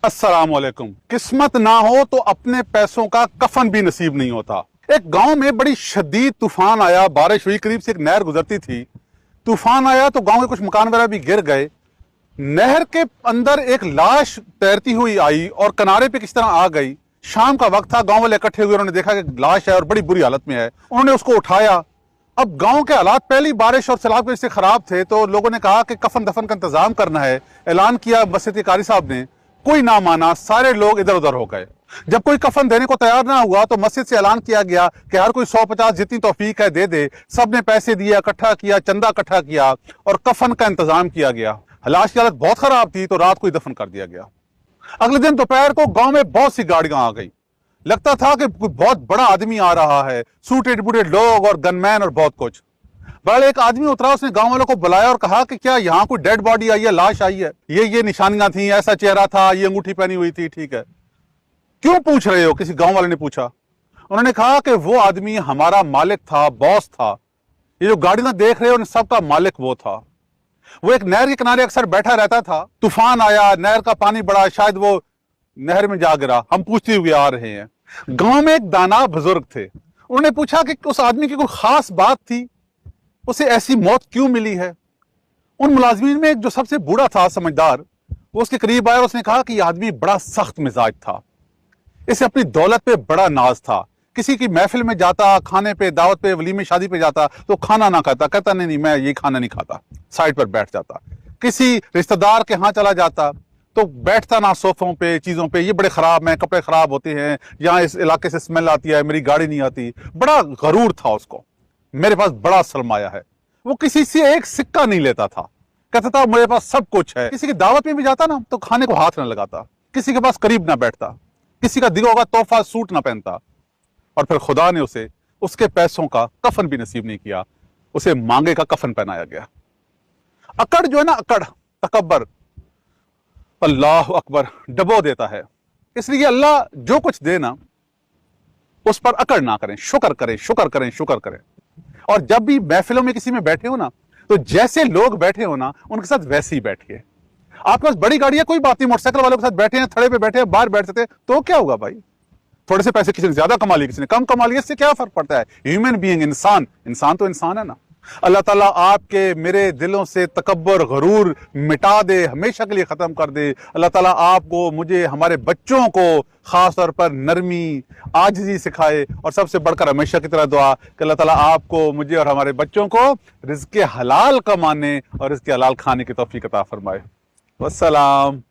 अस्सलाम वालेकुम। किस्मत ना हो तो अपने पैसों का कफन भी नसीब नहीं होता। एक गांव में बड़ी शदीद तूफान आया, बारिश हुई, करीब से एक नहर गुजरती थी। तूफान आया तो गांव के कुछ मकान वगैरह भी गिर गए। नहर के अंदर एक लाश तैरती हुई आई और किनारे पे किस तरह आ गई। शाम का वक्त था, गांव वाले इकट्ठे हुए, उन्होंने देखा कि लाश है और बड़ी बुरी हालत में है। उन्होंने उसको उठाया। अब गांव के हालात पहली बारिश और सैलाब की वजह से खराब थे, तो लोगों ने कहा कि कफन दफन का इंतजाम करना है। ऐलान किया मस्जिद के कारी साहब ने, कोई ना माना, सारे लोग इधर उधर हो गए। जब कोई कफन देने को तैयार ना हुआ तो मस्जिद से ऐलान किया गया कि हर कोई 150 जितनी तौफीक है दे दे। सबने पैसे दिए, इकट्ठा किया, चंदा इकट्ठा किया और कफन का इंतजाम किया गया। लाश की हालत बहुत खराब थी तो रात को ही दफन कर दिया गया। अगले दिन दोपहर को गांव में बहुत सी गाड़ियां आ गई। लगता था कि कोई बहुत बड़ा आदमी आ रहा है, सूटेड बूटेड लोग और गनमैन और बहुत कुछ। बहरहाल एक आदमी उतरा, उसने गांव वालों को बुलाया और कहा कि क्या यहाँ कोई डेड बॉडी आई है, लाश आई है? ये निशानियां थी, ऐसा चेहरा था, ये अंगूठी पहनी हुई थी, ठीक है। क्यों पूछ रहे हो? किसी गांव वाले ने पूछा। उन्होंने कहा कि वो आदमी हमारा मालिक था, बॉस था। ये जो गाड़ियां देख रहे हो, उन सबका मालिक वो था। वो एक नहर के किनारे अक्सर बैठा रहता था। तूफान आया, नहर का पानी बढ़ा, शायद वो नहर में जा गिरा। हम पूछते हुए आ रहे हैं। गांव में एक दाना बुजुर्ग थे। उन्होंने पूछा कि उस आदमी की कोई खास बात थी, उसे ऐसी मौत क्यों मिली है? उन मुलाजमीन में एक जो सबसे बूढ़ा था, समझदार, वो उसके करीब आया और उसने कहा कि यह आदमी बड़ा सख्त मिजाज था। इसे अपनी दौलत पे बड़ा नाज था। किसी की महफिल में जाता, खाने पे, दावत पे, वलीमे शादी पे जाता तो खाना ना खाता, कहता नहीं मैं ये खाना नहीं खाता, साइड पर बैठ जाता। किसी रिश्तेदार के यहाँ चला जाता तो बैठता ना सोफों पे, चीजों पे, ये बड़े खराब हैं, कपड़े खराब होते हैं, यहाँ इस इलाके से स्मेल आती है, मेरी गाड़ी नहीं आती। बड़ा गरूर था उसको, मेरे पास बड़ा सरमाया है। वो किसी से एक सिक्का नहीं लेता था, कहता था मेरे पास सब कुछ है। किसी की दावत में भी जाता ना तो खाने को हाथ ना लगाता, किसी के पास करीब ना बैठता, किसी का दिया होगा तोहफा सूट ना पहनता। और फिर खुदा ने उसे उसके पैसों का कफन भी नसीब नहीं किया, उसे मांगे का कफन पहनाया गया। अकड़ जो है ना, अकड़, तकब्बर, अल्लाह अकबर, डबो देता है। इसलिए अल्लाह जो कुछ देना उस पर अकड़ ना करें, शुक्र करें, शुक्र करें, शुक्र करें। और जब भी महफिलों में किसी में बैठे हो ना, तो जैसे लोग बैठे हो ना, उनके साथ वैसे ही बैठिए। आपके पास बड़ी गाड़ी है, कोई बात नहीं, मोटरसाइकिल वालों के साथ बैठे हैं, थड़े पे बैठे हैं, बाहर बैठते थे तो क्या होगा भाई? थोड़े से पैसे किसी ने ज्यादा कमा लिए, किसी ने कम कमा लिए, इससे क्या फर्क पड़ता है? ह्यूमन बीइंग, इंसान, इंसान तो इंसान है ना। अल्लाह ताला आपके मेरे दिलों से तकब्बर, गरूर मिटा दे, हमेशा के लिए खत्म कर दे। अल्लाह ताला आपको, मुझे, हमारे बच्चों को खास तौर पर नरमी, आजिज़ी सिखाए। और सबसे बढ़कर हमेशा की तरह दुआ कि अल्लाह ताला आपको, मुझे और हमारे बच्चों को रिज़्क़ हलाल कमाने और रिज़्क़ हलाल खाने की तौफीक अता फरमाए। वस्सलाम।